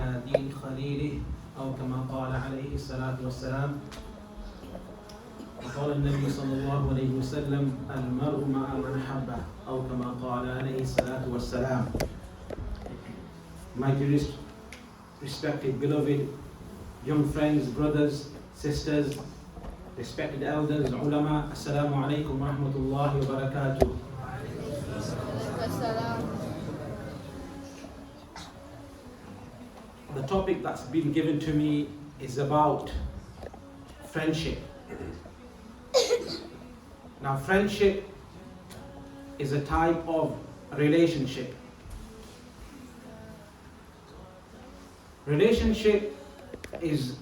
على دين خليله أو كما قال عليه الصلاة والسلام. وقال النبي صلى الله عليه وسلم المرء مع من حبه أو كما قال عليه الصلاة والسلام. My dearest, respected, beloved, young friends, brothers, sisters, respected elders, ulama, assalamu alaikum wa rahmatullahi wa barakatuh. The topic that's been given to me is about friendship. Now, friendship is a type of relationship. Relationship is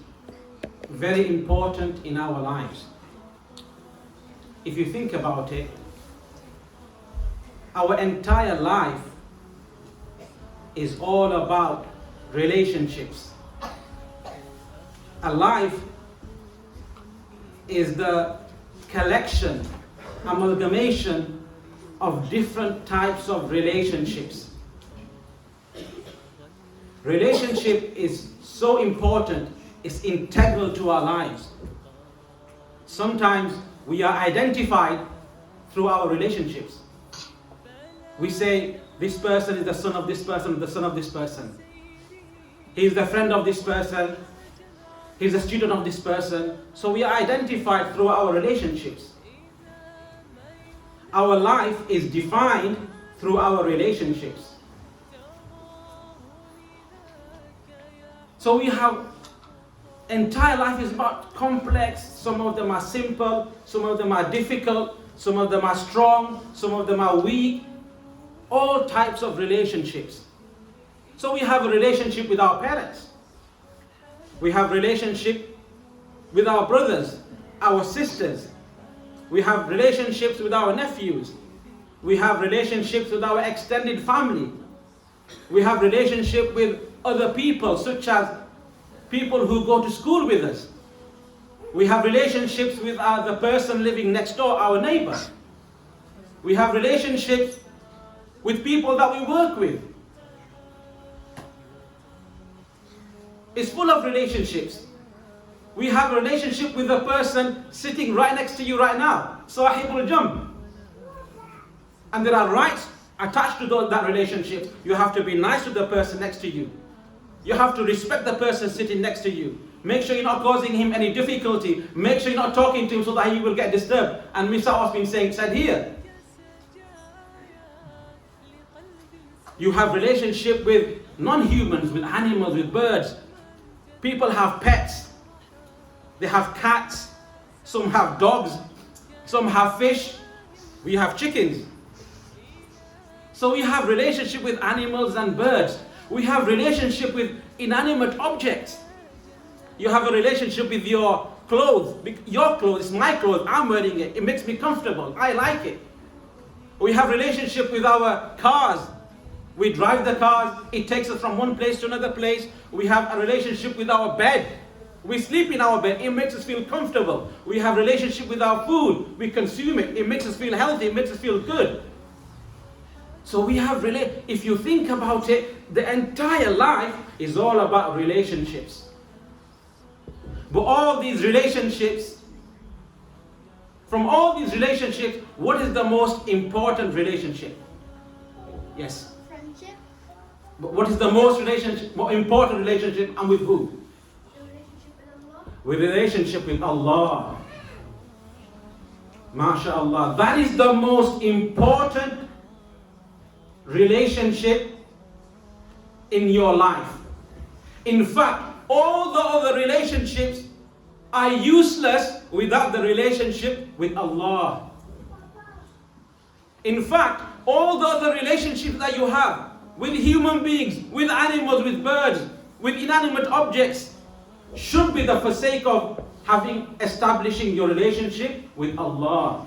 very important in our lives. If you think about it, our entire life is all about relationships. A life is the collection, amalgamation of different types of relationships. Relationship is so important, it's integral to our lives. Sometimes we are identified through our relationships. We say, this person is the son of this person, the son of this person. He's the friend of this person. He's a student of this person. So we are identified through our relationships. Our life is defined through our relationships. So we have entire life is about complex. Some of them are simple, some of them are difficult, some of them are strong, some of them are weak. All types of relationships. So we have a relationship with our parents. We have relationship with our brothers, our sisters. We have relationships with our nephews. We have relationships with our extended family. We have relationship with other people, such as people who go to school with us. We have relationships with the person living next door, our neighbor. We have relationships with people that we work with. It's full of relationships. We have a relationship with the person sitting right next to you right now, Sahibul Jam. And there are rights attached to that relationship. You have to be nice to the person next to you. You have to respect the person sitting next to you. Make sure you're not causing him any difficulty. Make sure you're not talking to him so that he will get disturbed and miss out what's been said here. You have relationship with non-humans, with animals, with birds. People have pets. They have cats. Some have dogs. Some have fish. We have chickens. So we have relationship with animals and birds. We have relationship with inanimate objects. You have a relationship with your clothes. Your clothes is my clothes. I'm wearing it. It makes me comfortable. I like it. We have relationship with our cars. We drive the cars. It takes us from one place to another place. We have a relationship with our bed. We sleep in our bed. It makes us feel comfortable. We have relationship with our food. We consume it. It makes us feel healthy. It makes us feel good. So we have if you think about it, the entire life is all about relationships. But all these relationships, from all these relationships, what is the most important relationship? Yes. Friendship. But what is the most important relationship, and with who? The relationship with Allah. With relationship with Allah. MashaAllah. That is the most important relationship in your life. In fact, all the other relationships are useless without the relationship with Allah. In fact, all the other relationships that you have with human beings, with animals, with birds, with inanimate objects, should be the for sake of establishing your relationship with Allah.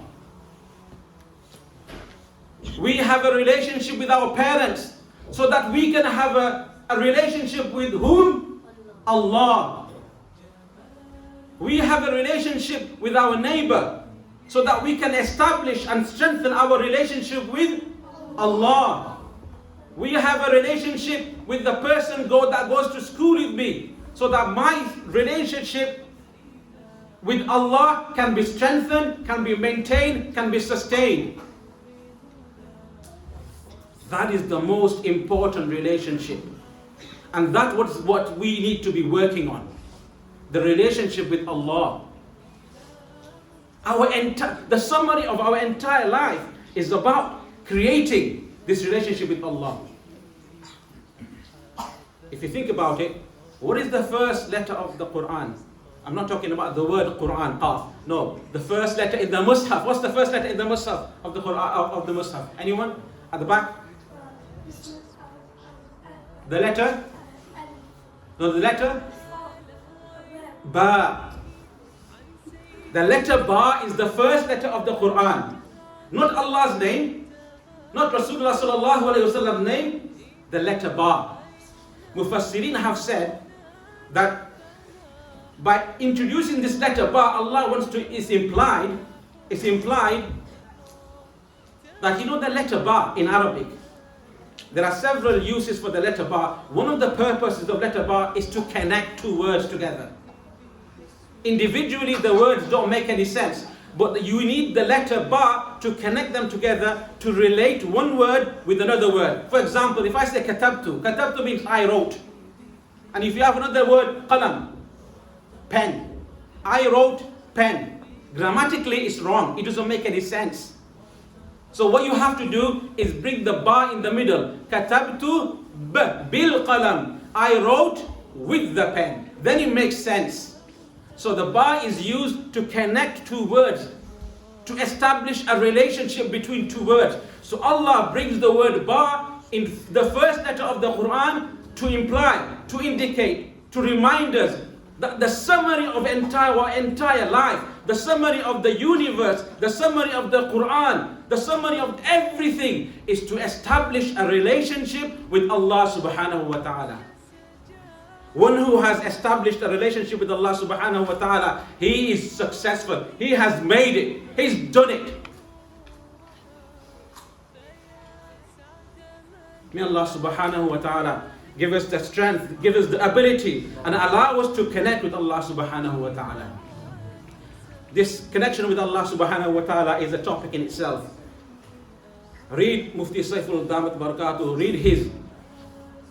We have a relationship with our parents so that we can have a relationship with whom? Allah. We have a relationship with our neighbor so that we can establish and strengthen our relationship with Allah. Will you have a relationship with the person that goes to school with me, so that my relationship with Allah can be strengthened, can be maintained, can be sustained? That is the most important relationship. And that's what we need to be working on. The relationship with Allah. The summary of our entire life is about creating this relationship with Allah. If you think about it, what is the first letter of the Quran? I'm not talking about the word Quran, Qaf. No, the first letter in the Mus'haf. What's the first letter in the Mus'haf of the Quran, of the Mus'haf? Anyone? At the back? The letter? No, the letter? Ba. The letter Ba is the first letter of the Quran. Not Allah's name, not Rasulullah sallallahu alayhi wasallam's name, the letter Ba. Mufassirin have said that by introducing this letter Ba, Allah wants to, it's implied that the letter Ba in Arabic, there are several uses for the letter Ba. One of the purposes of letter Ba is to connect two words together. Individually, the words don't make any sense, but you need the letter Ba to connect them together, to relate one word with another word. For example, if I say katabtu means I wrote. And if you have another word, qalam, pen. I wrote, pen. Grammatically, it's wrong. It doesn't make any sense. So what you have to do is bring the Ba in the middle. Katabtu bil qalam. I wrote with the pen. Then it makes sense. So the Ba is used to connect two words, to establish a relationship between two words. So Allah brings the word Ba in the first letter of the Quran to imply, to indicate, to remind us that the summary of our entire life, the summary of the universe, the summary of the Quran, the summary of everything is to establish a relationship with Allah subhanahu wa ta'ala. One who has established a relationship with Allah subhanahu wa ta'ala, he is successful. He has made it. He's done it. May Allah subhanahu wa ta'ala give us the strength, give us the ability, and allow us to connect with Allah subhanahu wa ta'ala. This connection with Allah subhanahu wa ta'ala is a topic in itself. Read Mufti Saiful Damat Barakatuh, read his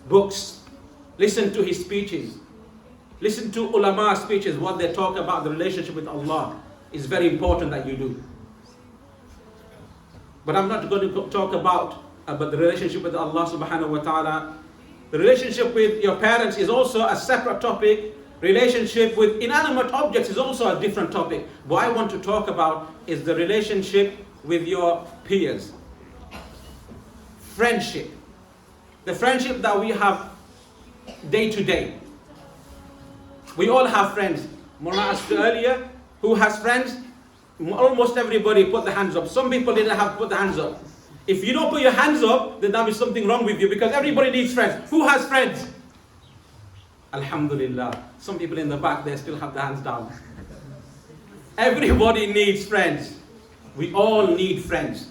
books. Listen to his speeches. Listen to ulama speeches, what they talk about the relationship with Allah. Is very important that you do. But I'm not going to talk about the relationship with Allah subhanahu wa ta'ala. The relationship with your parents is also a separate topic. Relationship with inanimate objects is also a different topic. What I want to talk about is the relationship with your peers. Friendship. The friendship that we have day to day. We all have friends. Mullah asked earlier, who has friends? Almost everybody put their hands up. Some people didn't have to put their hands up. If you don't put your hands up, then there is something wrong with you, because everybody needs friends. Who has friends? Alhamdulillah. Some people in the back, they still have their hands down. Everybody needs friends. We all need friends.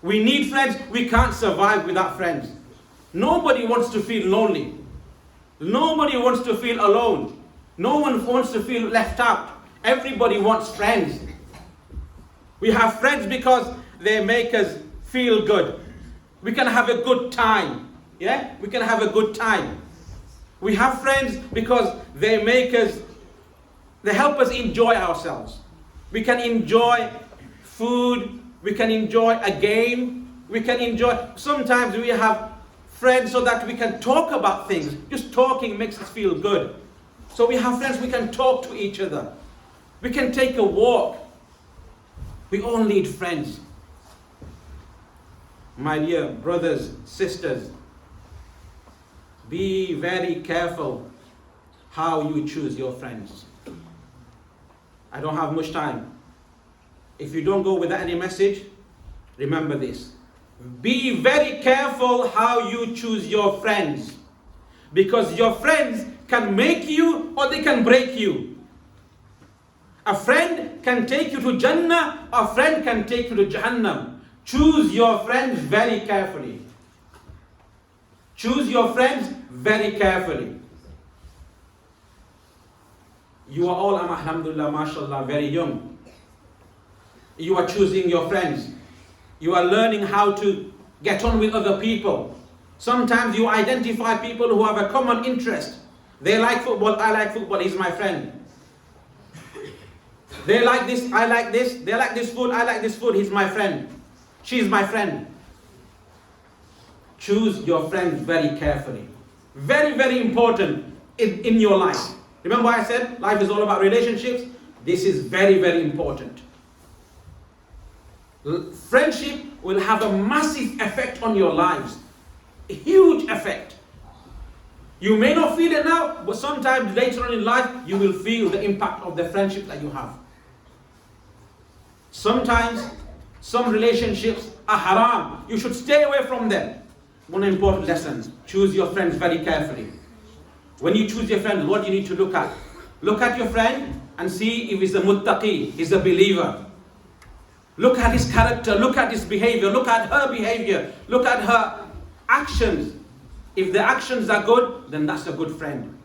We need friends. We can't survive without friends. Nobody wants to feel lonely. Nobody wants to feel alone. No one wants to feel left out. Everybody wants friends. We have friends because they make us feel good. We can have a good time. Yeah? We can have a good time. We have friends because they help us enjoy ourselves. We can enjoy food. We can enjoy a game. Sometimes we have friends so that we can talk about things. Just talking makes us feel good. So we have friends, we can talk to each other. We can take a walk. We all need friends. My dear brothers, sisters, be very careful how you choose your friends. I don't have much time. If you don't go without any message, remember this. Be very careful how you choose your friends. Because your friends can make you or they can break you. A friend can take you to Jannah, a friend can take you to Jahannam. Choose your friends very carefully. Choose your friends very carefully. You are all, alhamdulillah, mashallah, very young. You are choosing your friends. You are learning how to get on with other people. Sometimes you identify people who have a common interest. They like football, I like football, he's my friend. They like this, I like this. They like this food, I like this food, he's my friend. She's my friend. Choose your friends very carefully. Very, very important in your life. Remember I said life is all about relationships? This is very, very important. Friendship will have a massive effect on your lives. A huge effect. You may not feel it now, but sometimes later on in life, you will feel the impact of the friendship that you have. Sometimes, some relationships are haram. You should stay away from them. One important lesson, choose your friends very carefully. When you choose your friends, what do you need to look at? Look at your friend and see if he's a muttaqi, he's a believer. Look at his character, look at his behavior, look at her behavior, look at her actions. If the actions are good, then that's a good friend.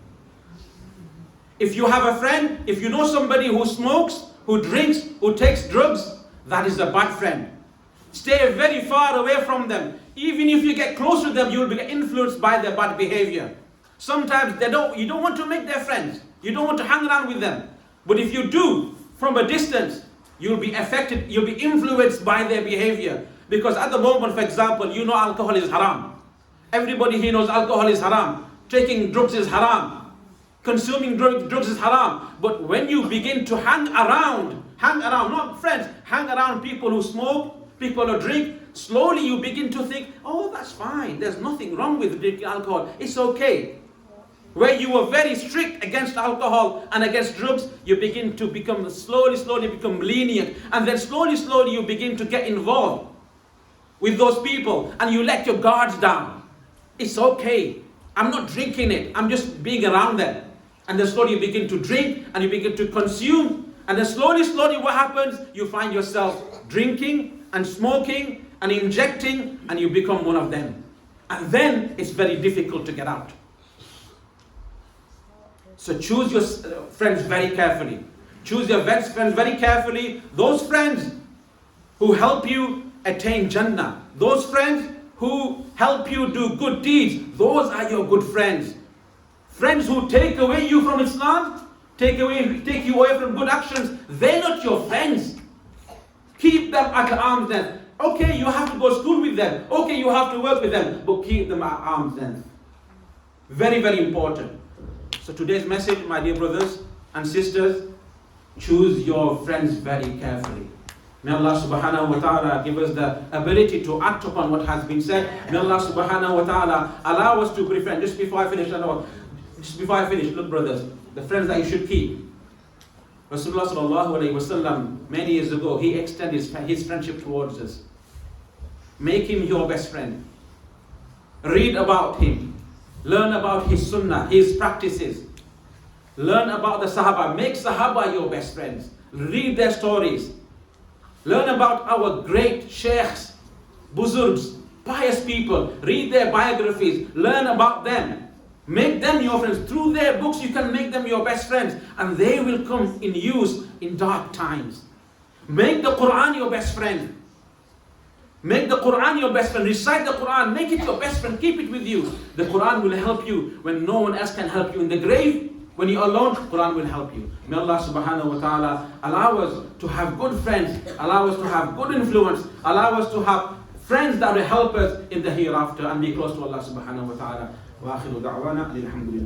If you have a friend, if you know somebody who smokes, who drinks, who takes drugs, that is a bad friend. Stay very far away from them. Even if you get close to them, you will be influenced by their bad behavior. Sometimes you don't want to make them friends. You don't want to hang around with them. But if you do, from a distance, you'll be affected, you'll be influenced by their behavior. Because at the moment, for example, you know alcohol is haram. Everybody here knows alcohol is haram. Taking drugs is haram. Consuming drugs is haram. But when you begin to hang around, not friends, hang around people who smoke, people who drink, slowly you begin to think, oh, that's fine. There's nothing wrong with drinking alcohol. It's okay. Where you were very strict against alcohol and against drugs, you begin to become slowly become lenient. And then slowly you begin to get involved with those people and you let your guards down. It's okay. I'm not drinking it. I'm just being around them. And then slowly you begin to drink and you begin to consume. And then slowly what happens? You find yourself drinking and smoking and injecting and you become one of them. And then it's very difficult to get out. So choose your friends very carefully. Choose your friends very carefully. Those friends who help you attain Jannah. Those friends who help you do good deeds. Those are your good friends. Friends who take away you from Islam, take you away from good actions, they're not your friends. Keep them at arm's length. Okay, you have to go to school with them. Okay, you have to work with them. But keep them at arm's length. Very, very important. So today's message, my dear brothers and sisters, choose your friends very carefully. May Allah subhanahu wa ta'ala give us the ability to act upon what has been said. May Allah subhanahu wa ta'ala allow us to befriend. Just before I finish, look brothers, the friends that you should keep. Rasulullah sallallahu alayhi wa sallam, many years ago, he extended his friendship towards us. Make him your best friend. Read about him. Learn about his sunnah, his practices. Learn about the Sahaba. Make Sahaba your best friends. Read their stories. Learn about our great sheikhs, buzurgs, pious people. Read their biographies. Learn about them. Make them your friends. Through their books you can make them your best friends. And they will come in use in dark times. Make the Quran your best friend. Make the Quran your best friend. Recite the Quran. Make it your best friend. Keep it with you. The Quran will help you when no one else can help you. In the grave, when you're alone, Quran will help you. May Allah subhanahu wa ta'ala allow us to have good friends. Allow us to have good influence. Allow us to have friends that will help us in the hereafter and be close to Allah subhanahu wa ta'ala. Wa akhiru da'wana alhamdulillah.